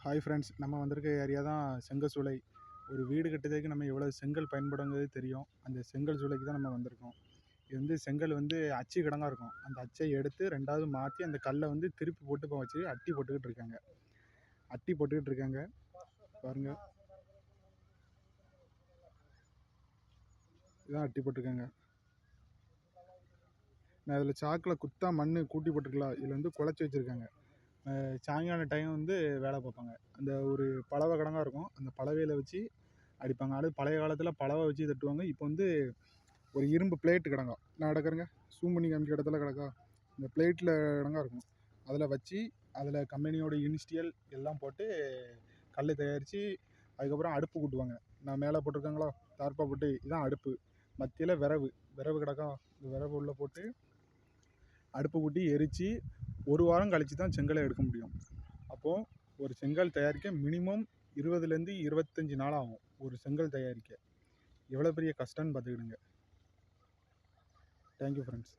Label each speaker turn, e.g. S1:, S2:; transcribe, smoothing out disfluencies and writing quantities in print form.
S1: Hi friends, நம்ம வந்திருக்க area தான் செங்கல் சூளை. ஒரு வீடு கட்டுறதுக்கு நம்ம எவ்வளோ செங்கல் பயன்படுங்கிறது தெரியும். அந்த செங்கல் சூளைக்கு தான் நம்ம வந்திருக்கோம். இது வந்து செங்கல் வந்து அச்சு கிடங்கா இருக்கும். அந்த அச்சை எடுத்து 2வது மாற்றி அந்த கல்லை வந்து திருப்பி போட்டு இப்போ வச்சு அட்டி போட்டுக்கிட்டு இருக்காங்க. பாருங்க, இதான் அட்டி போட்டிருக்காங்க. நான் இதில் சாக்கில் குத்தா மண் கூட்டி போட்டிருக்கலாம். இதில் வந்து குழச்சி வச்சுருக்காங்க. சாயங்கால டைம் வந்து வேலை பார்ப்பாங்க. அந்த ஒரு பலவை கிடங்கா இருக்கும். அந்த பலவையில் வச்சு அடிப்பாங்க. அது பழைய காலத்தில் பலவை வச்சு தட்டுவாங்க. இப்போ வந்து ஒரு இரும்பு பிளேட்டு கிடங்கா நான் கிடக்குறேங்க, ஜூம் பண்ணி காமிக்கிற இடத்துல கிடக்கா. இந்த பிளேட்டில் கிடங்கா இருக்கும். அதில் வச்சு அதில் கம்பெனியோட இனிஷியல் எல்லாம் போட்டு கல் தயாரித்து அதுக்கப்புறம் அடுப்பு கூட்டுவாங்க. நான் மேலே போட்டிருக்காங்களா தார்ப்பா போட்டு, இதுதான் அடுப்பு. மத்தியில் விரவு கிடக்கா. இந்த விரவு உள்ளே போட்டு அடுப்பு கூட்டி எரித்து 1 வாரம் கழித்து தான் செங்கலை எடுக்க முடியும். அப்போது ஒரு செங்கல் தயாரிக்க மினிமம் 20லேருந்து 25 நாள் ஆகும். ஒரு செங்கல் தயாரிக்க எவ்வளோ பெரிய கஷ்டம்னு பார்த்துக்கிடுங்க. Thank you friends.